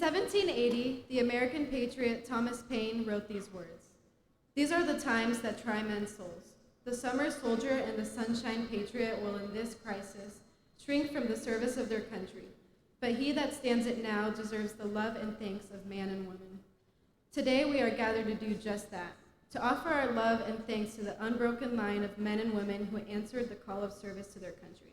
1780, the American patriot Thomas Paine wrote these words: "These are the times that try men's souls. The summer soldier and the sunshine patriot will in this crisis shrink from the service of their country, but he that stands it now deserves the love and thanks of man and woman." Today we are gathered to do just that, to offer our love and thanks to the unbroken line of men and women who answered the call of service to their country.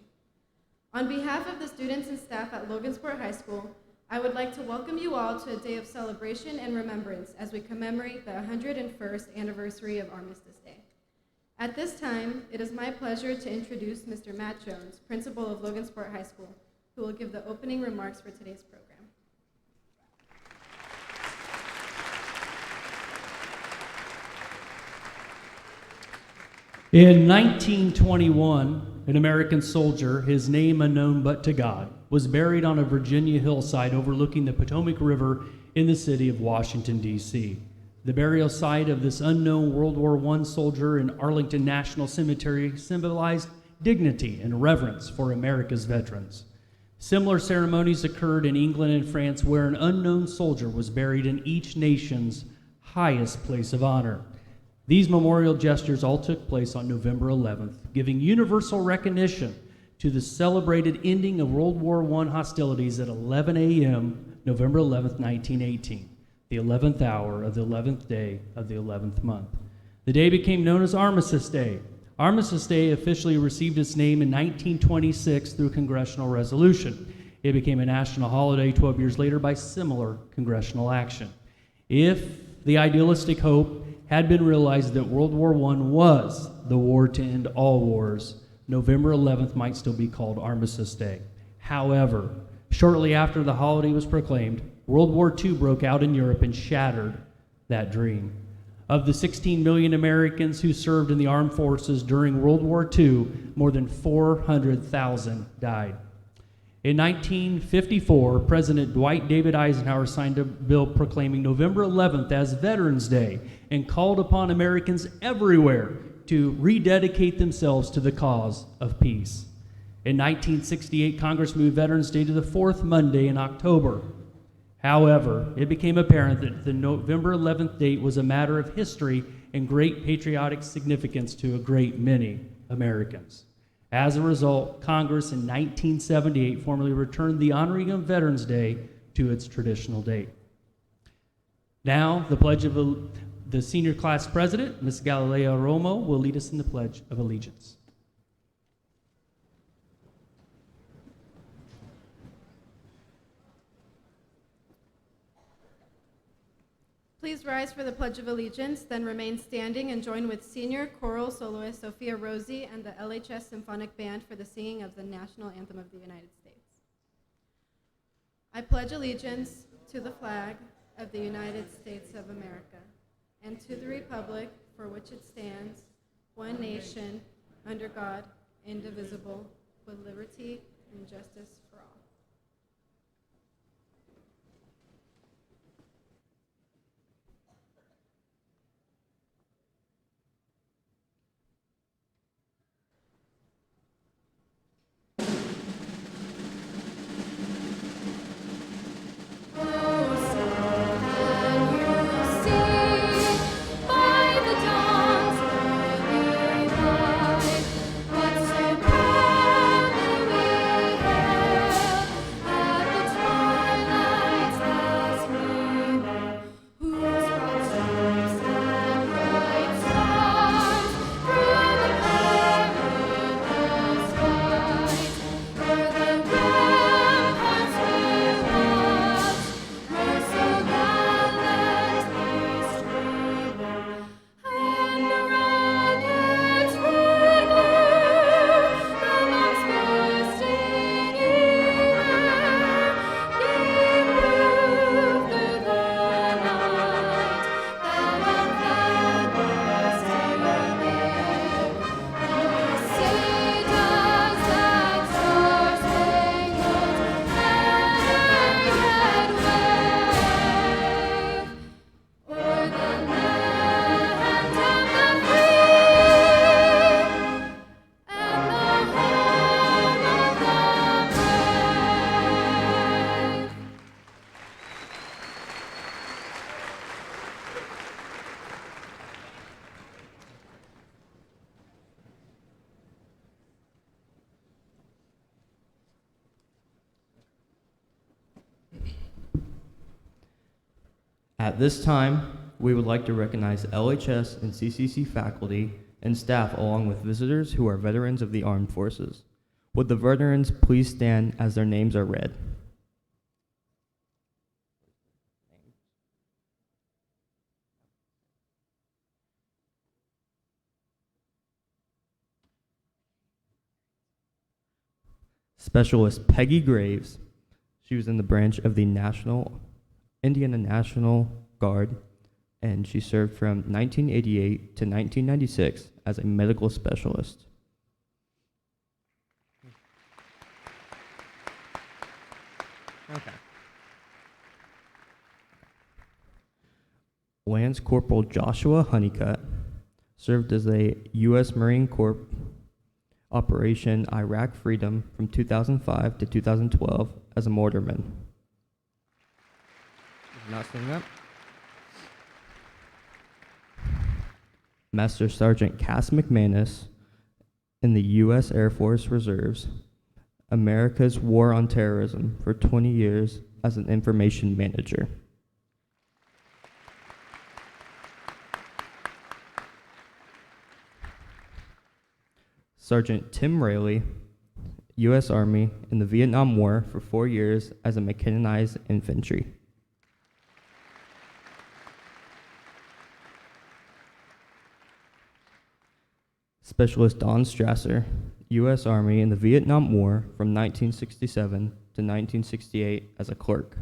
On behalf of the students and staff at Logansport High School, I would like to welcome you all to a day of celebration and remembrance as we commemorate the 101st anniversary of Armistice Day. At this time, it is my pleasure to introduce Mr. Matt Jones, principal of Logansport High School, who will give the opening remarks for today's program. In 1921, an American soldier, his name unknown but to God, was buried on a Virginia hillside overlooking the Potomac River in the city of Washington, D.C. The burial site of this unknown World War I soldier in Arlington National Cemetery symbolized dignity and reverence for America's veterans. Similar ceremonies occurred in England and France, where an unknown soldier was buried in each nation's highest place of honor. These memorial gestures all took place on November 11th, giving universal recognition to the celebrated ending of World War I hostilities at 11 a.m., November 11th, 1918, the 11th hour of the 11th day of the 11th month. The day became known as Armistice Day. Armistice Day officially received its name in 1926 through congressional resolution. It became a national holiday 12 years later by similar congressional action. If the idealistic hope had been realized that World War I was the war to end all wars, November 11th might still be called Armistice Day. However, shortly after the holiday was proclaimed, World War II broke out in Europe and shattered that dream. Of the 16 million Americans who served in the armed forces during World War II, more than 400,000 died. In 1954, President Dwight David Eisenhower signed a bill proclaiming November 11th as Veterans Day and called upon Americans everywhere to rededicate themselves to the cause of peace. In 1968, Congress moved Veterans Day to the fourth Monday in October. However, it became apparent that the November 11th date was a matter of history and great patriotic significance to a great many Americans. As a result, Congress in 1978 formally returned the honoring of Veterans Day to its traditional date. Now, the senior class president, Ms. Galilea Romo, will lead us in the Pledge of Allegiance. Please rise for the Pledge of Allegiance, then remain standing and join with senior choral soloist Sophia Rosie and the LHS Symphonic Band for the singing of the National Anthem of the United States. I pledge allegiance to the flag of the United States of America and to the republic for which it stands, one nation, under God, indivisible, with liberty and justice for all. What so proudly we At this time, we would like to recognize LHS and CCC faculty and staff along with visitors who are veterans of the armed forces. Would the veterans please stand as their names are read? Specialist Peggy Graves. She was in the branch of the Indiana National Guard, and she served from 1988 to 1996 as a medical specialist. Okay. Lance Corporal Joshua Honeycutt served as a U.S. Marine Corps Operation Iraq Freedom from 2005 to 2012 as a mortarman. Not sitting up. Master Sergeant Cass McManus in the U.S. Air Force Reserves, America's War on Terrorism for 20 years as an information manager. Sergeant Tim Raley, U.S. Army in the Vietnam War for 4 years as a mechanized infantry. Specialist Don Strasser, U.S. Army in the Vietnam War from 1967 to 1968 as a clerk.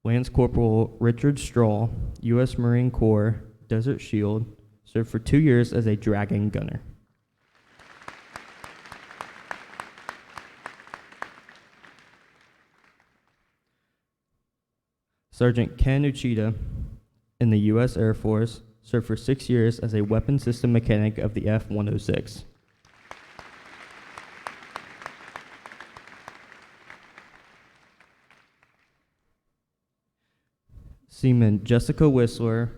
Lance Corporal Richard Strahl, U.S. Marine Corps, Desert Shield, served for 2 years as a dragon gunner. Sergeant Ken Uchida in the U.S. Air Force served for 6 years as a weapon system mechanic of the F-106. Seaman Jessica Whistler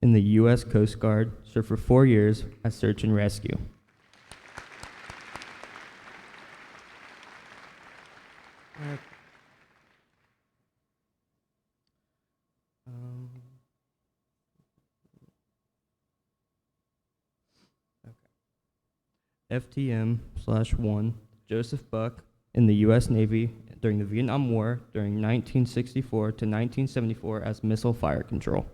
in the U.S. Coast Guard served for 4 years as search and rescue. FTM/1 Joseph Buck in the U.S. Navy during the Vietnam War during 1964 to 1974 as missile fire control.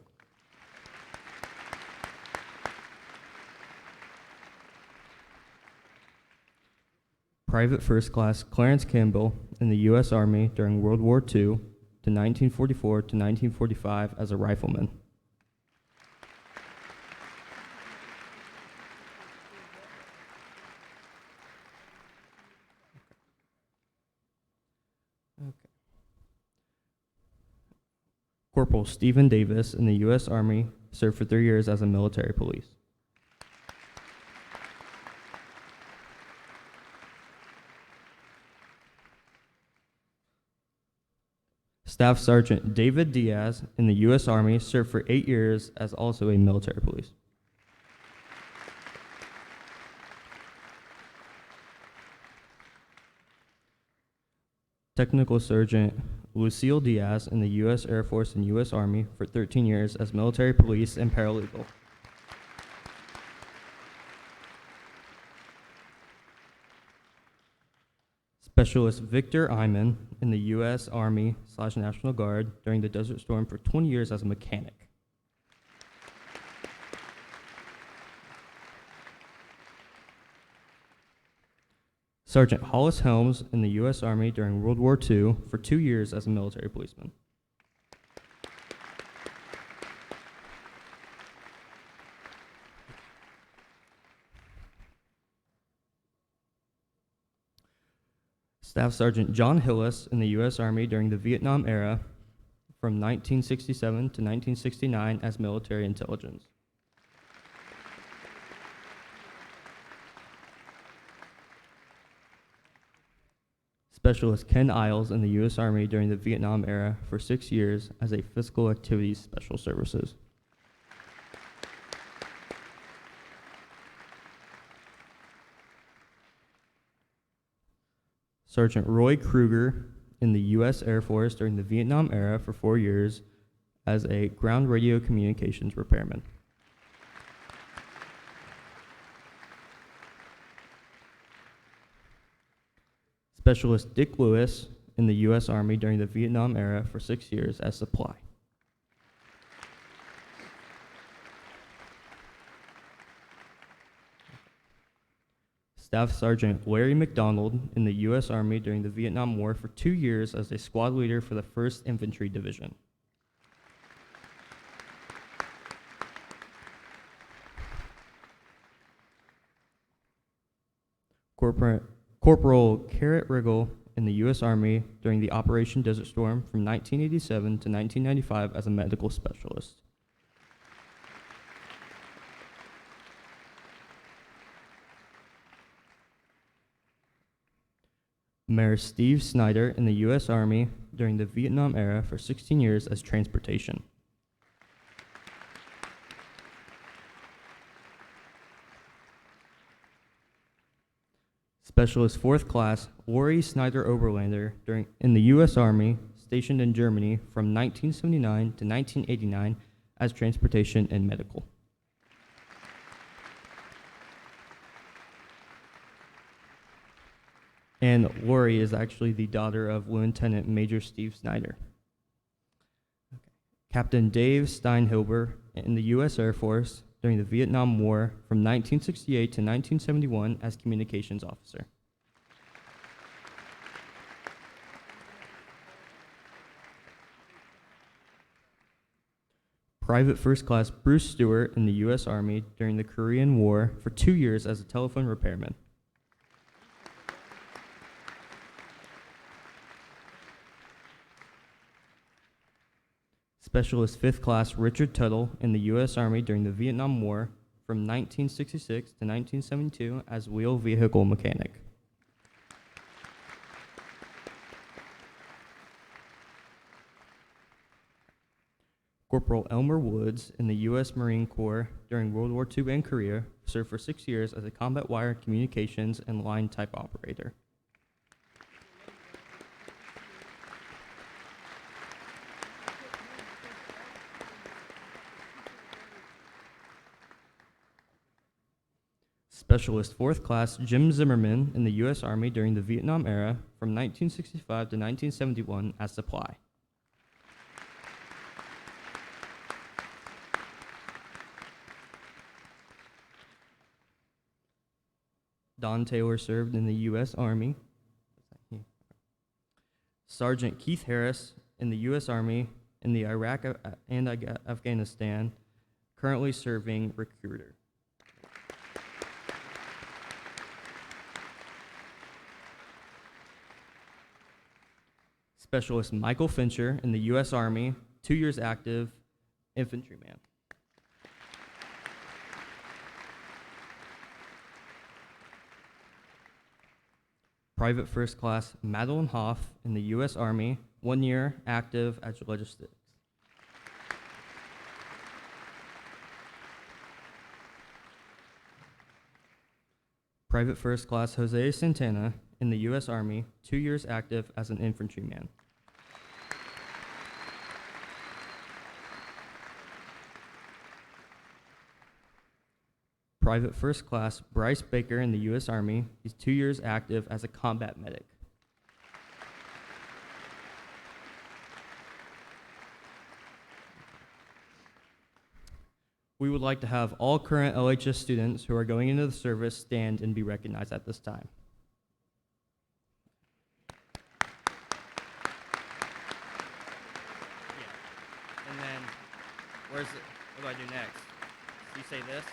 Private First Class Clarence Campbell in the U.S. Army during World War II to 1944 to 1945 as a rifleman. Corporal Stephen Davis in the U.S. Army served for 3 years as a military police. Staff Sergeant David Diaz in the U.S. Army served for 8 years as also a military police. Technical Sergeant Lucille Diaz in the U.S. Air Force and U.S. Army for 13 years as military police and paralegal. Specialist Victor Iman in the U.S. Army/National Guard during the Desert Storm for 20 years as a mechanic. Sergeant Hollis Helms in the U.S. Army during World War II for 2 years as a military policeman. Staff Sergeant John Hillis in the U.S. Army during the Vietnam era from 1967 to 1969 as military intelligence. Specialist Ken Isles in the U.S. Army during the Vietnam era for 6 years as a Physical Activities Special Services. Sergeant Roy Kruger in the U.S. Air Force during the Vietnam era for 4 years as a ground radio communications repairman. Specialist Dick Lewis in the U.S. Army during the Vietnam era for 6 years as supply. Staff Sergeant Larry McDonald in the U.S. Army during the Vietnam War for 2 years as a squad leader for the 1st Infantry Division. Corporal Carrot Riggle in the U.S. Army during the Operation Desert Storm from 1987 to 1995 as a medical specialist. Mayor Steve Snyder in the U.S. Army during the Vietnam era for 16 years as transportation. Specialist 4th Class Lori Snyder Oberlander in the U.S. Army stationed in Germany from 1979 to 1989 as transportation and medical. And Lori is actually the daughter of Lieutenant Major Steve Snyder. Okay. Captain Dave Steinhilber in the U.S. Air Force during the Vietnam War from 1968 to 1971 as communications officer. Private First Class Bruce Stewart in the U.S. Army during the Korean War for 2 years as a telephone repairman. Specialist 5th Class Richard Tuttle in the U.S. Army during the Vietnam War from 1966 to 1972 as wheel vehicle mechanic. Corporal Elmer Woods in the U.S. Marine Corps during World War II and Korea served for 6 years as a combat wire communications and line type operator. Specialist 4th Class Jim Zimmerman in the U.S. Army during the Vietnam era from 1965 to 1971 as supply. Don Taylor served in the U.S. Army. Sergeant Keith Harris in the U.S. Army in the Iraq and Afghanistan, currently serving recruiter. Specialist Michael Fincher in the U.S. Army, 2 years active, infantryman. Private First Class Madeline Hoff in the U.S. Army, 1 year active as logistics. Private First Class Jose Santana in the U.S. Army, 2 years active as an infantryman. Private First Class Bryce Baker in the U.S. Army, he's 2 years active as a combat medic. We would like to have all current LHS students who are going into the service stand and be recognized at this time. Yeah. And then, what do I do next? Do you say this?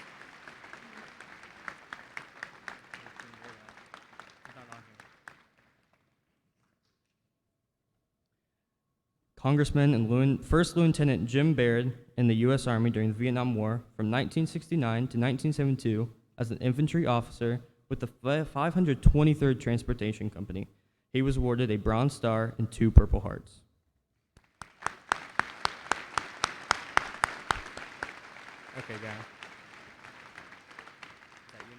Congressman and First Lieutenant Jim Baird in the U.S. Army during the Vietnam War from 1969 to 1972 as an infantry officer with the 523rd Transportation Company. He was awarded a Bronze Star and 2 Purple Hearts. Okay, guys. Is that you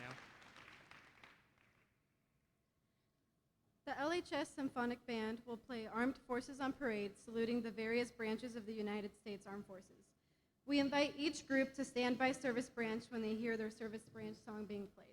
now? The LHS Symphonic Band will play Armed Forces on Parade, saluting the various branches of the United States Armed Forces. We invite each group to stand by service branch when they hear their service branch song being played.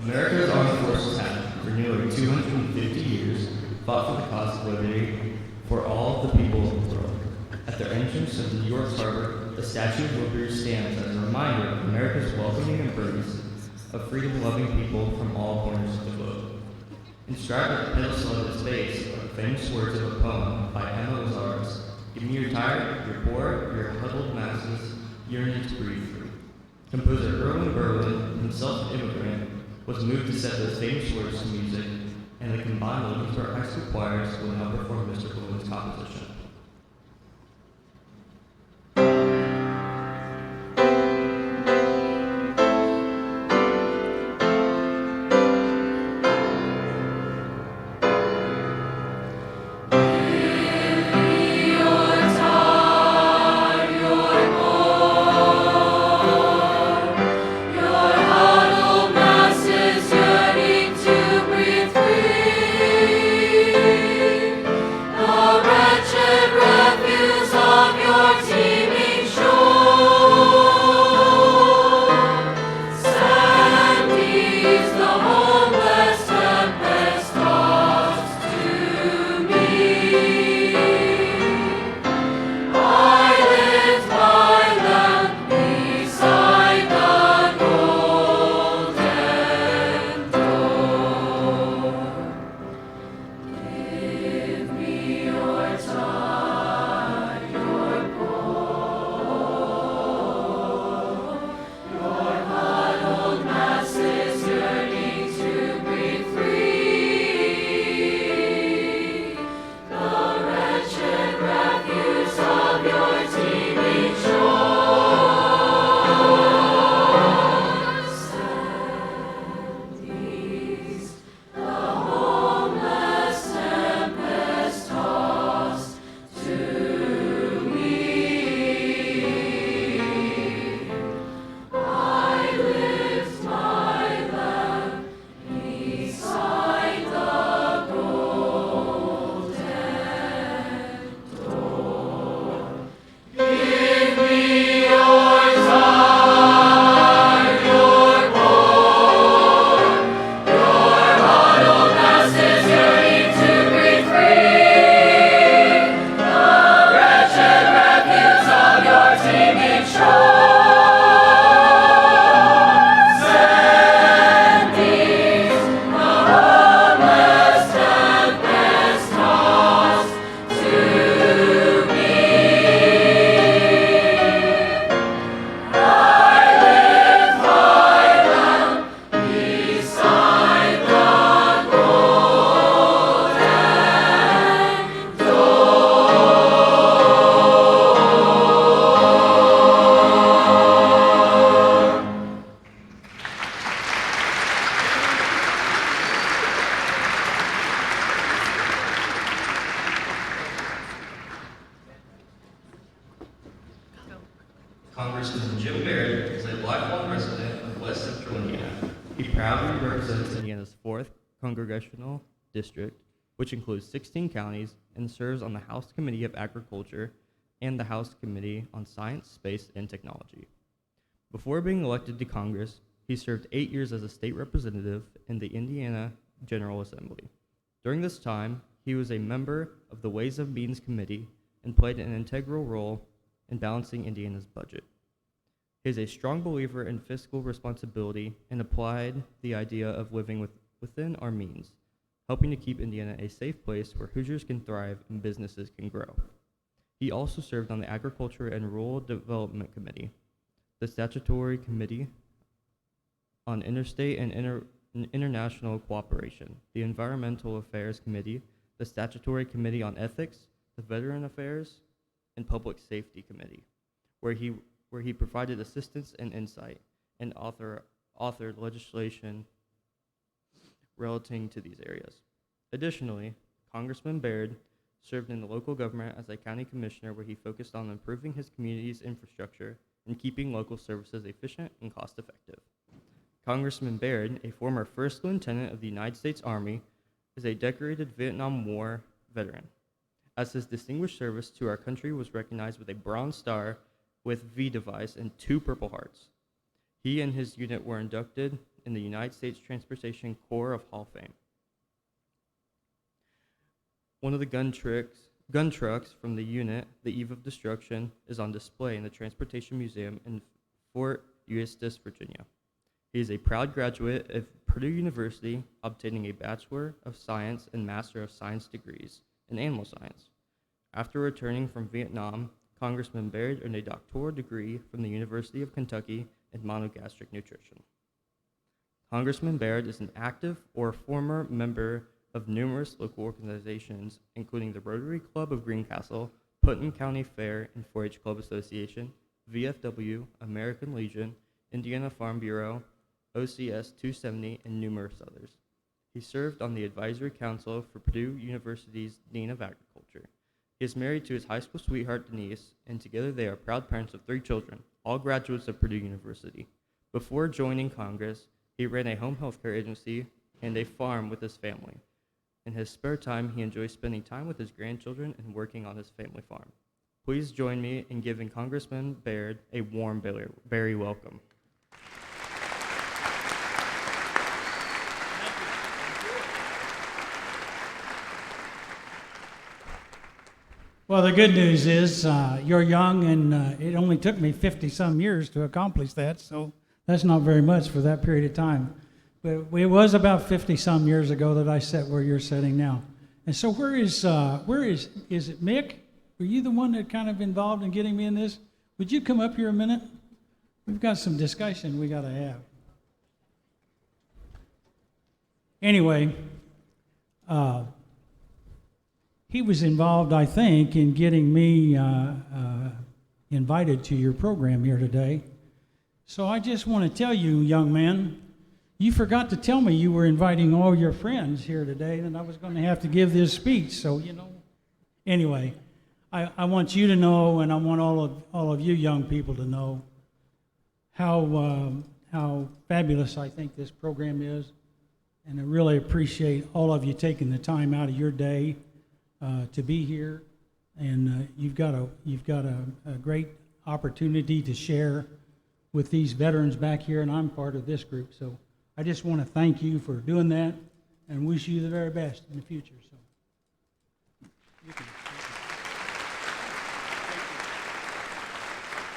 America's armed forces have, for nearly 250 years, fought for the cause of liberty for all the people of the world. At the entrance of New York's harbor, the Statue of Liberty stands as a reminder of America's welcoming embrace of freedom-loving people from all corners of the globe. Inscribed at the pedestal of its base are the famous words of a poem by Emma Lazarus: "Give me your tired, your poor, your huddled masses, yearning to breathe free." Composer Irwin Berlin, himself an immigrant, was moved to set those famous words to music, and the combined Williamsburg High School choirs will now perform Mr. Balloon's composition. Wretched Indiana's 4th Congressional District, which includes 16 counties and serves on the House Committee of Agriculture and the House Committee on Science, Space, and Technology. Before being elected to Congress, he served 8 years as a state representative in the Indiana General Assembly. During this time, he was a member of the Ways and Means Committee and played an integral role in balancing Indiana's budget. He is a strong believer in fiscal responsibility and applied the idea of living within our means, helping to keep Indiana a safe place where Hoosiers can thrive and businesses can grow. He also served on the Agriculture and Rural Development Committee, the Statutory Committee on Interstate and International Cooperation, the Environmental Affairs Committee, the Statutory Committee on Ethics, the Veteran Affairs, and Public Safety Committee, where he provided assistance and insight and authored legislation relating to these areas. Additionally, Congressman Baird served in the local government as a county commissioner, where he focused on improving his community's infrastructure and keeping local services efficient and cost-effective. Congressman Baird, a former First Lieutenant of the United States Army, is a decorated Vietnam War veteran, as his distinguished service to our country was recognized with a Bronze Star with V device and 2 Purple Hearts. He and his unit were inducted in the United States Transportation Corps of Hall of Fame. One of the gun trucks from the unit, the Eve of Destruction, is on display in the Transportation Museum in Fort Eustis, Virginia. He is a proud graduate of Purdue University, obtaining a Bachelor of Science and Master of Science degrees in Animal Science. After returning from Vietnam, Congressman Baird earned a doctoral degree from the University of Kentucky in monogastric nutrition. Congressman Baird is an active or former member of numerous local organizations, including the Rotary Club of Greencastle, Putnam County Fair and 4-H Club Association, VFW, American Legion, Indiana Farm Bureau, OCS 270, and numerous others. He served on the Advisory Council for Purdue University's Dean of Agriculture. He is married to his high school sweetheart, Denise, and together they are proud parents of 3 children, all graduates of Purdue University. Before joining Congress, he ran a home health care agency and a farm with his family. In his spare time, he enjoys spending time with his grandchildren and working on his family farm. Please join me in giving Congressman Baird a warm Berry welcome. Well, the good news is you're young, and it only took me 50-some years to accomplish that, so that's not very much for that period of time. But it was about 50-some years ago that I sat where you're sitting now. And so where is it Mick? Were you the one that kind of involved in getting me in this? Would you come up here a minute? We've got some discussion we got to have. Anyway, he was involved, I think, in getting me invited to your program here today. So I just want to tell you, young man, you forgot to tell me you were inviting all your friends here today, and I was going to have to give this speech. So, anyway, I want you to know, and I want all of you young people to know how fabulous I think this program is, and I really appreciate all of you taking the time out of your day to be here, and you've got a great opportunity to share with these veterans back here, and I'm part of this group. So I just want to thank you for doing that and wish you the very best in the future. So,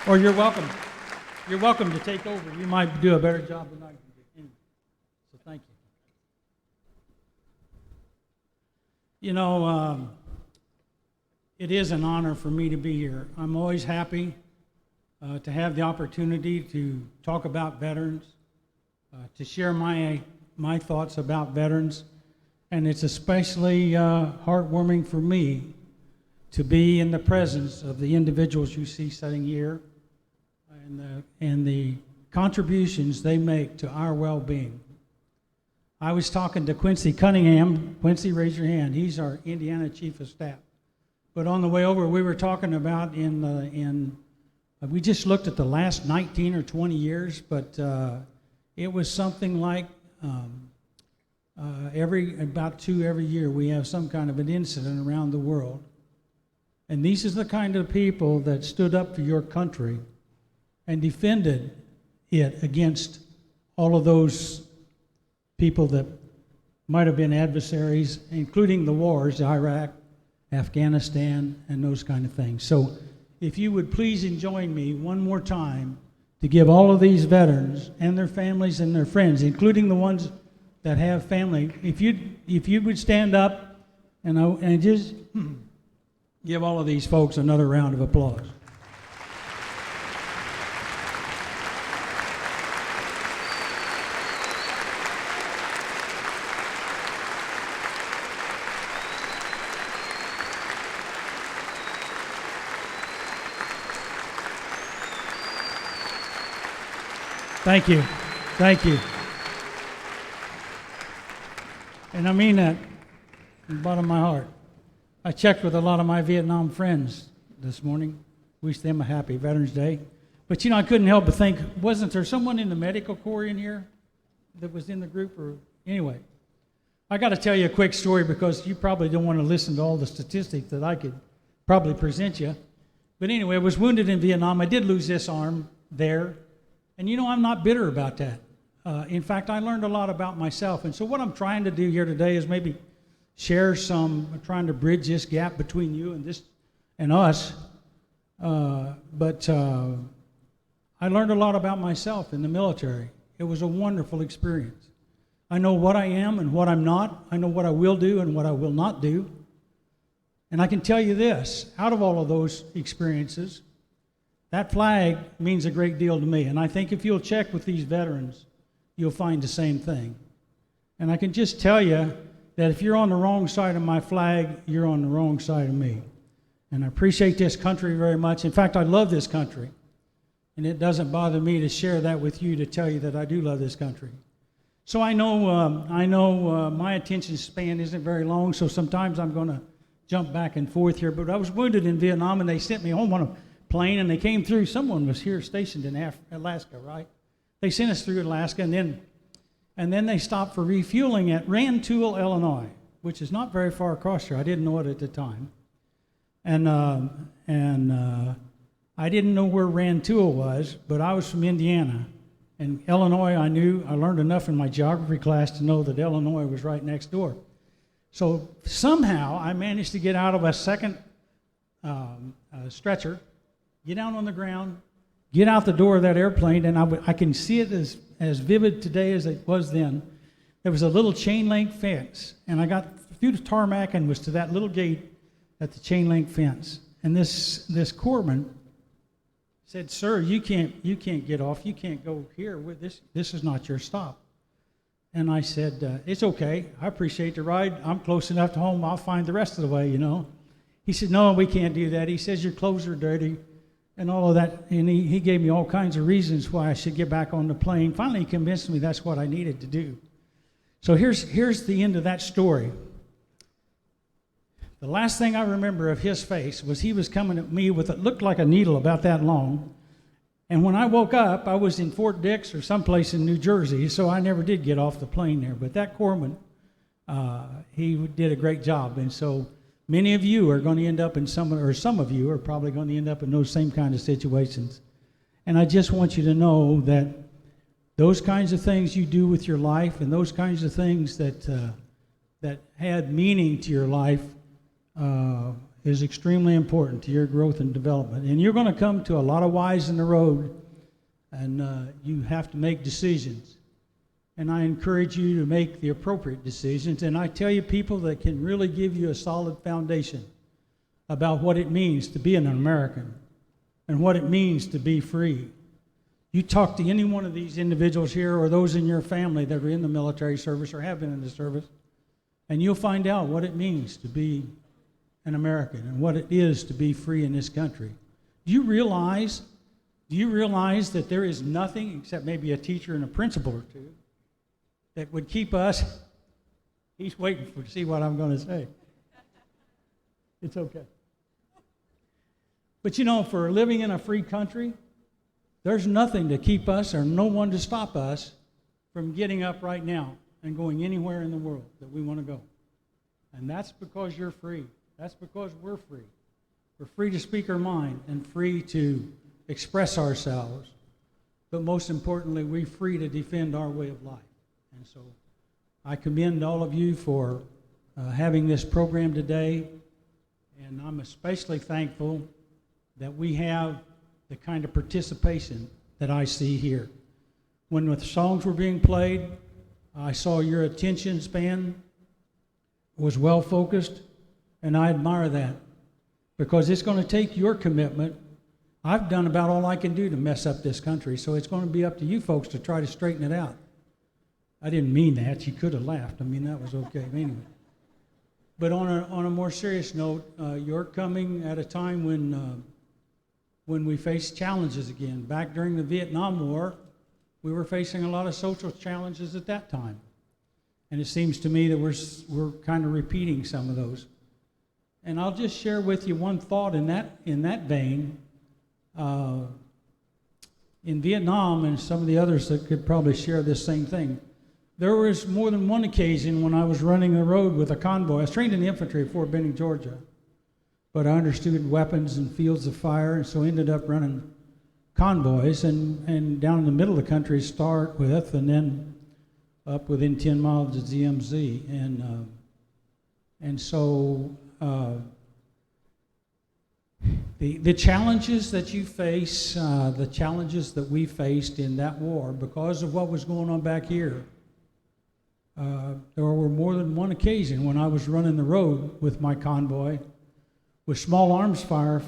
or you're welcome. You're welcome to take over. You might do a better job than I can do. Anyway, so thank you. It is an honor for me to be here. I'm always happy to have the opportunity to talk about veterans, to share my thoughts about veterans, and it's especially heartwarming for me to be in the presence of the individuals you see sitting here and the contributions they make to our well-being. I was talking to Quincy Cunningham. Quincy, raise your hand. He's our Indiana Chief of Staff. But on the way over, we were talking about we just looked at the last 19 or 20 years, but it was something like about 2 every year, we have some kind of an incident around the world. And these are the kind of people that stood up for your country and defended it against all of those people that might have been adversaries, including the wars, Iraq, Afghanistan, and those kind of things. So if you would please join me one more time to give all of these veterans and their families and their friends, including the ones that have family, if you would stand up and just give all of these folks another round of applause. Thank you. Thank you. And I mean that from the bottom of my heart. I checked with a lot of my Vietnam friends this morning. Wish them a happy Veterans Day. But I couldn't help but think, wasn't there someone in the medical corps in here that was in the group? Or anyway, I got to tell you a quick story because you probably don't want to listen to all the statistics that I could probably present you. But anyway, I was wounded in Vietnam. I did lose this arm there. And I'm not bitter about that. In fact, I learned a lot about myself. And so what I'm trying to do here today is maybe share trying to bridge this gap between you and us. But I learned a lot about myself in the military. It was a wonderful experience. I know what I am and what I'm not. I know what I will do and what I will not do. And I can tell you this, out of all of those experiences, that flag means a great deal to me. And I think if you'll check with these veterans, you'll find the same thing. And I can just tell you that if you're on the wrong side of my flag, you're on the wrong side of me. And I appreciate this country very much. In fact, I love this country. And it doesn't bother me to share that with you, to tell you that I do love this country. So I know my attention span isn't very long, so sometimes I'm going to jump back and forth here. But I was wounded in Vietnam, and they sent me home on a plane, and they came through. Someone was here stationed in Alaska, right? They sent us through Alaska, and then they stopped for refueling at Rantoul, Illinois, which is not very far across here. I didn't know it at the time, and I didn't know where Rantoul was, but I was from Indiana, and Illinois I knew. I learned enough in my geography class to know that Illinois was right next door. So somehow I managed to get out of a second stretcher, get down on the ground, get out the door of that airplane, and I can see it as vivid today as it was then. There was a little chain link fence, and I got through the tarmac and was to that little gate at the chain link fence. And this corpsman said, "Sir, you can't get off. You can't go here. This is not your stop." And I said, "It's okay. I appreciate the ride. I'm close enough to home. I'll find the rest of the way, He said, "No, we can't do that." He says, "Your clothes are dirty," and all of that. And he gave me all kinds of reasons why I should get back on the plane. Finally, he convinced me that's what I needed to do. So here's the end of that story. The last thing I remember of his face was he was coming at me with what looked like a needle about that long. And when I woke up, I was in Fort Dix or someplace in New Jersey, so I never did get off the plane there. But that corpsman, he did a great job. And so many of you are going to end up in some of you are probably going to end up in those same kind of situations. And I just want you to know that those kinds of things you do with your life and those kinds of things that had meaning to your life is extremely important to your growth and development. And you're going to come to a lot of Y's in the road, and you have to make decisions. And I encourage you to make the appropriate decisions. And I tell you, people that can really give you a solid foundation about what it means to be an American and what it means to be free. You talk to any one of these individuals here or those in your family that are in the military service or have been in the service, and you'll find out what it means to be an American and what it is to be free in this country. Do you realize that there is nothing except maybe a teacher and a principal or two that would keep us? He's waiting to see what I'm going to say. It's okay. But for living in a free country, there's nothing to keep us or no one to stop us from getting up right now and going anywhere in the world that we want to go. And that's because you're free. That's because we're free. We're free to speak our mind and free to express ourselves. But most importantly, we're free to defend our way of life. And so I commend all of you for having this program today. And I'm especially thankful that we have the kind of participation that I see here. When the songs were being played, I saw your attention span was well focused, and I admire that because it's going to take your commitment. I've done about all I can do to mess up this country, so it's going to be up to you folks to try to straighten it out. I didn't mean that. You could have laughed. I mean, that was okay. Anyway. But on a more serious note, you're coming at a time when we face challenges again. Back during the Vietnam War, we were facing a lot of social challenges at that time. And it seems to me that we're kind of repeating some of those. And I'll just share with you one thought in that vein. In Vietnam and some of the others that could probably share this same thing, there was more than one occasion when I was running the road with a convoy. I was trained in the infantry at Fort Benning, Georgia, but I understood weapons and fields of fire, and so ended up running convoys and down in the middle of the country start with, and then up within 10 miles of ZMZ. And so the challenges that you face, the challenges that we faced in that war because of what was going on back here, there were more than one occasion when I was running the road with my convoy with small arms fire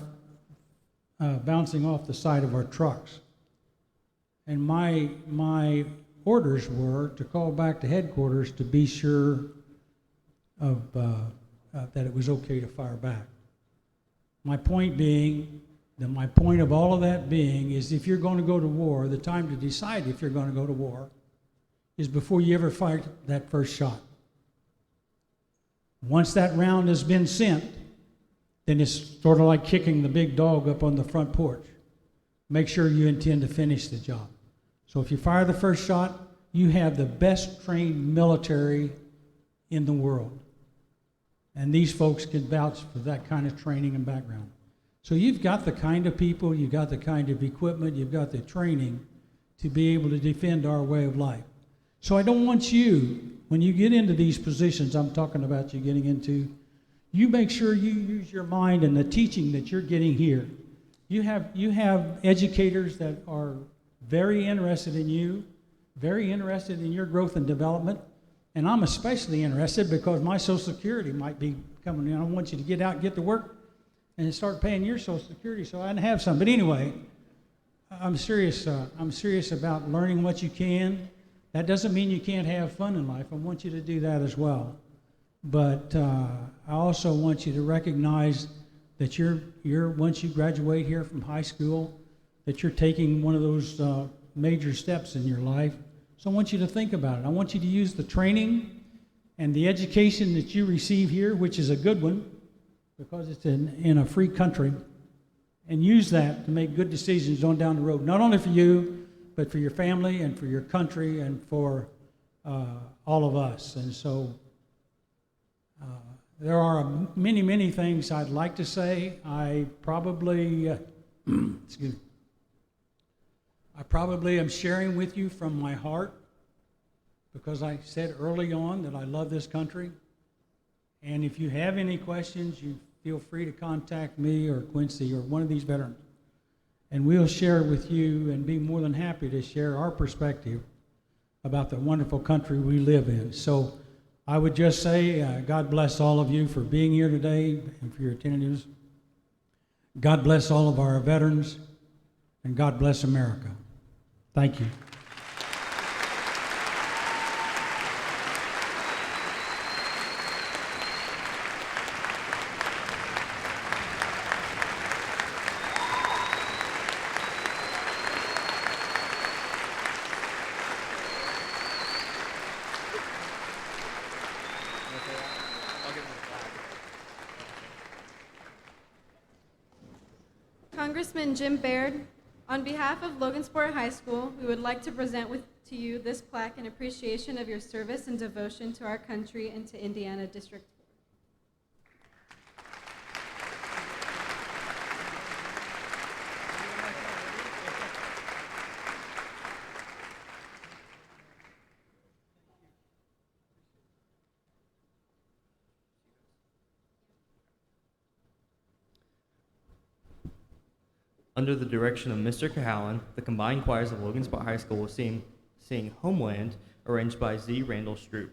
bouncing off the side of our trucks. And my orders were to call back to headquarters to be sure of that it was okay to fire back. My point of all of that being is if you're going to go to war, the time to decide if you're going to go to war is before you ever fire that first shot. Once that round has been sent, then it's sort of like kicking the big dog up on the front porch. Make sure you intend to finish the job. So if you fire the first shot, you have the best trained military in the world. And these folks can vouch for that kind of training and background. So you've got the kind of people, you've got the kind of equipment, you've got the training to be able to defend our way of life. So I don't want you, when you get into these positions I'm talking about you getting into, you make sure you use your mind and the teaching that you're getting here. You have educators that are very interested in you, very interested in your growth and development. And I'm especially interested because my Social Security might be coming in. I want you to get out and get to work and start paying your Social Security so I can have some. But anyway, I'm serious about learning what you can. That doesn't mean you can't have fun in life. I want you to do that as well. But I also want you to recognize that you're once you graduate here from high school, that you're taking one of those major steps in your life. So I want you to think about it. I want you to use the training and the education that you receive here, which is a good one, because it's in a free country, and use that to make good decisions on down the road, not only for you, but for your family and for your country and for all of us. And so there are many, many things I'd like to say. I probably, excuse me. I probably am sharing with you from my heart because I said early on that I love this country. And if you have any questions, you feel free to contact me or Quincy or one of these veterans. And we'll share with you and be more than happy to share our perspective about the wonderful country we live in. So I would just say, God bless all of you for being here today and for your attendance. God bless all of our veterans, and God bless America. Thank you. Congressman Jim Baird, on behalf of Logansport High School, we would like to present to you this plaque in appreciation of your service and devotion to our country and to Indiana District 4. Under the direction of Mr. Cahallen, the combined choirs of Logan Spot High School will sing Homeland, arranged by Z. Randall Stroop.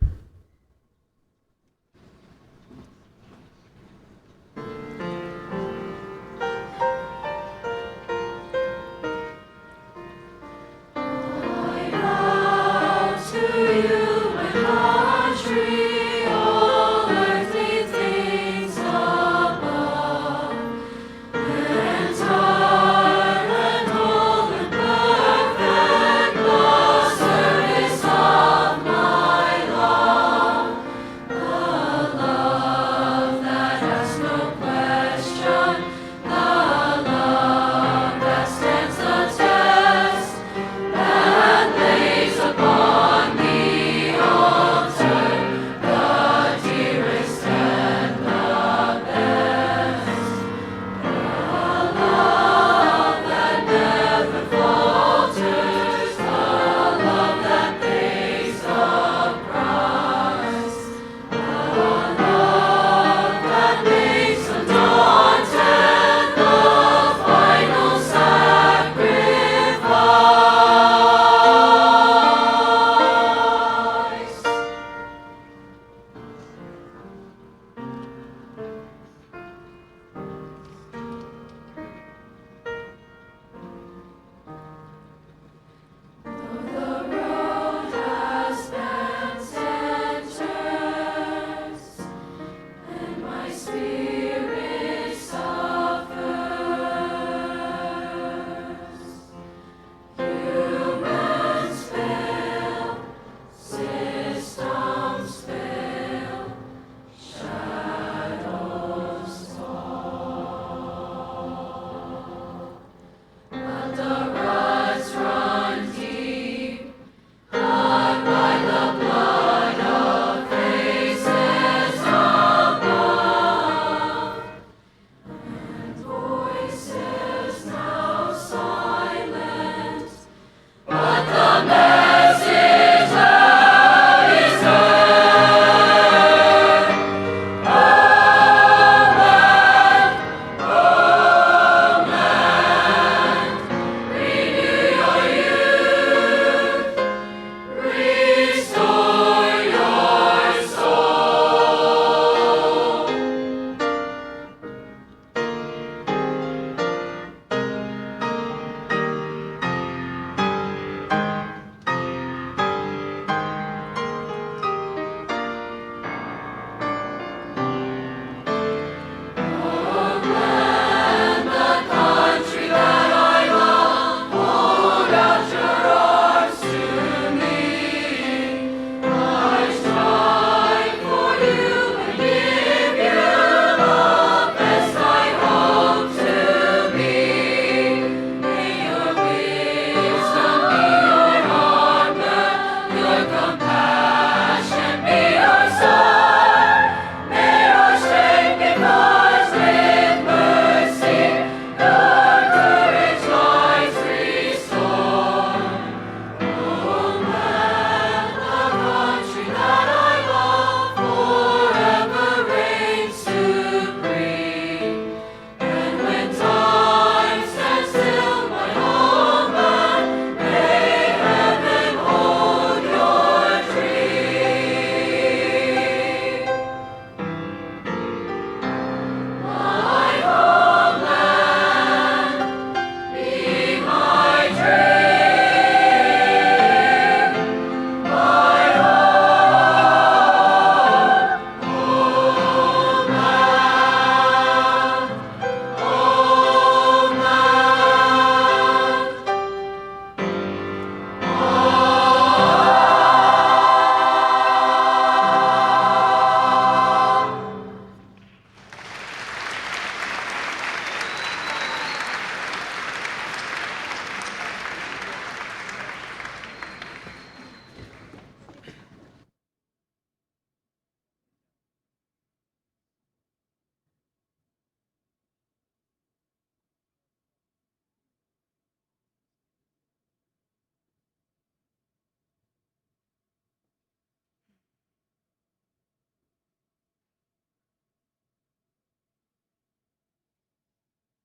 Service of my life.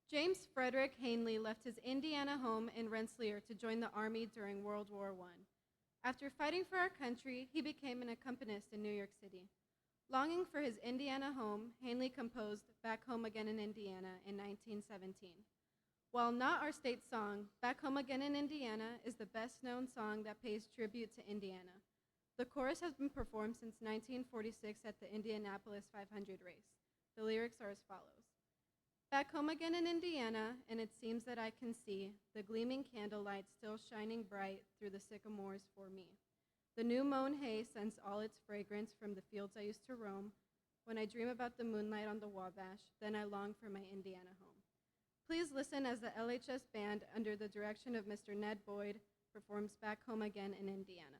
James Frederick Hanley left his Indiana home in Rensselaer to join the Army during World War I. After fighting for our country, he became an accompanist in New York City. Longing for his Indiana home, Hanley composed Back Home Again in Indiana in 1917. While not our state song, Back Home Again in Indiana is the best-known song that pays tribute to Indiana. The chorus has been performed since 1946 at the Indianapolis 500 race. The lyrics are as follows. Back home again in Indiana, and it seems that I can see the gleaming candlelight still shining bright through the sycamores for me. The new mown hay sends all its fragrance from the fields I used to roam. When I dream about the moonlight on the Wabash, then I long for my Indiana home. Please listen as the LHS band, under the direction of Mr. Ned Boyd, performs Back Home Again in Indiana.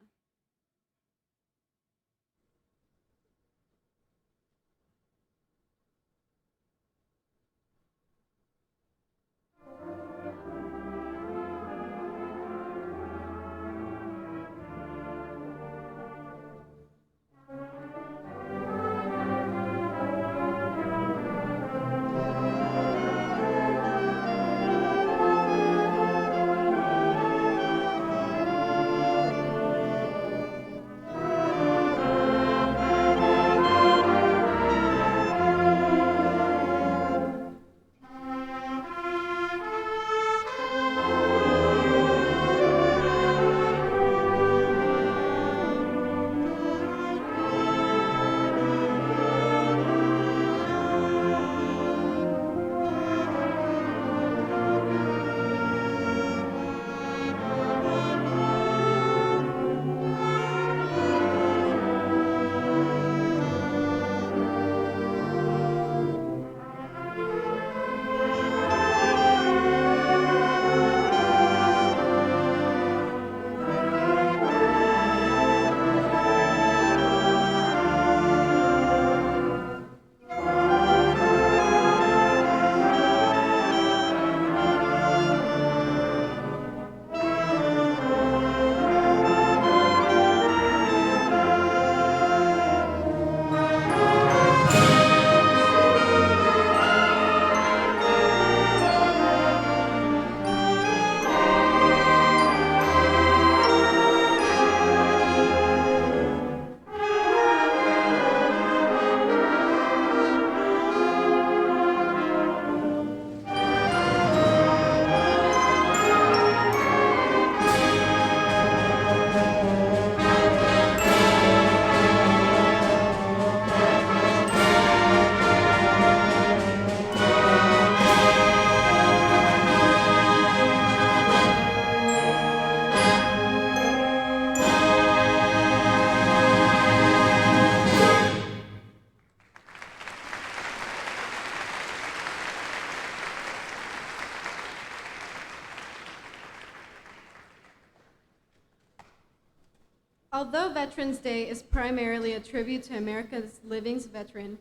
Although Veterans Day is primarily a tribute to America's living veteran,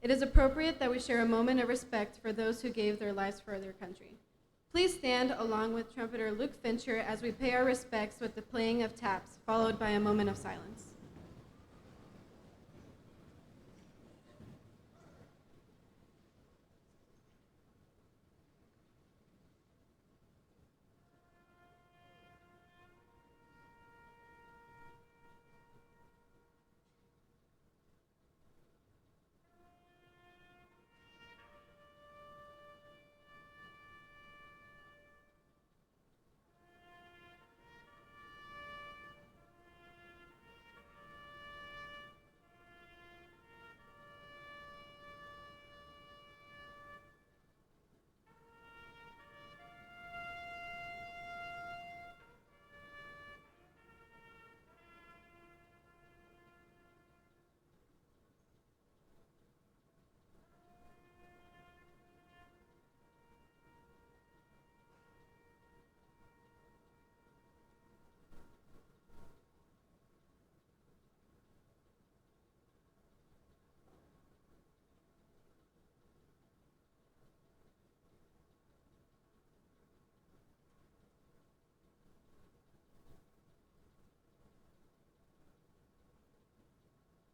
it is appropriate that we share a moment of respect for those who gave their lives for their country. Please stand along with trumpeter Luke Fincher as we pay our respects with the playing of taps, followed by a moment of silence.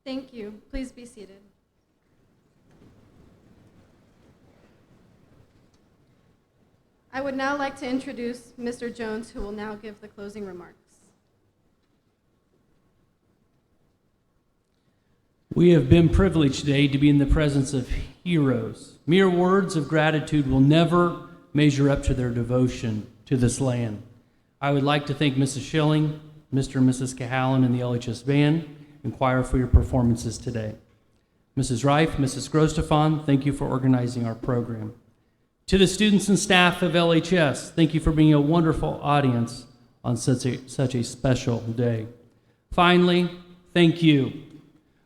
Thank you. Please be seated. I would now like to introduce Mr. Jones, who will now give the closing remarks. We have been privileged today to be in the presence of heroes. Mere words of gratitude will never measure up to their devotion to this land. I would like to thank Mrs. Schilling, Mr. and Mrs. Cahallen, and the LHS band and choir for your performances today. Mrs. Reif, Mrs. Grostefan, thank you for organizing our program. To the students and staff of LHS, thank you for being a wonderful audience on such a special day. Finally, thank you,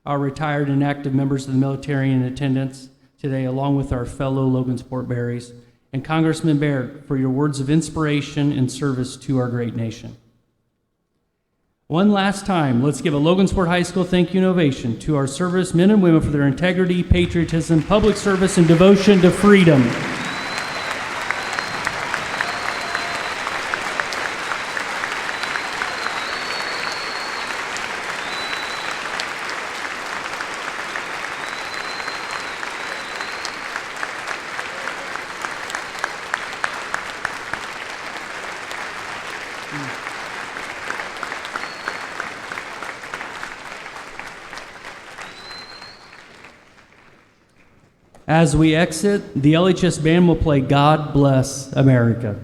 our retired and active members of the military in attendance today, along with our fellow Logansport Berries, and Congressman Baird for your words of inspiration and service to our great nation. One last time, let's give a Logansport High School thank you and ovation to our servicemen and women for their integrity, patriotism, public service, and devotion to freedom. As we exit, the LHS band will play God Bless America.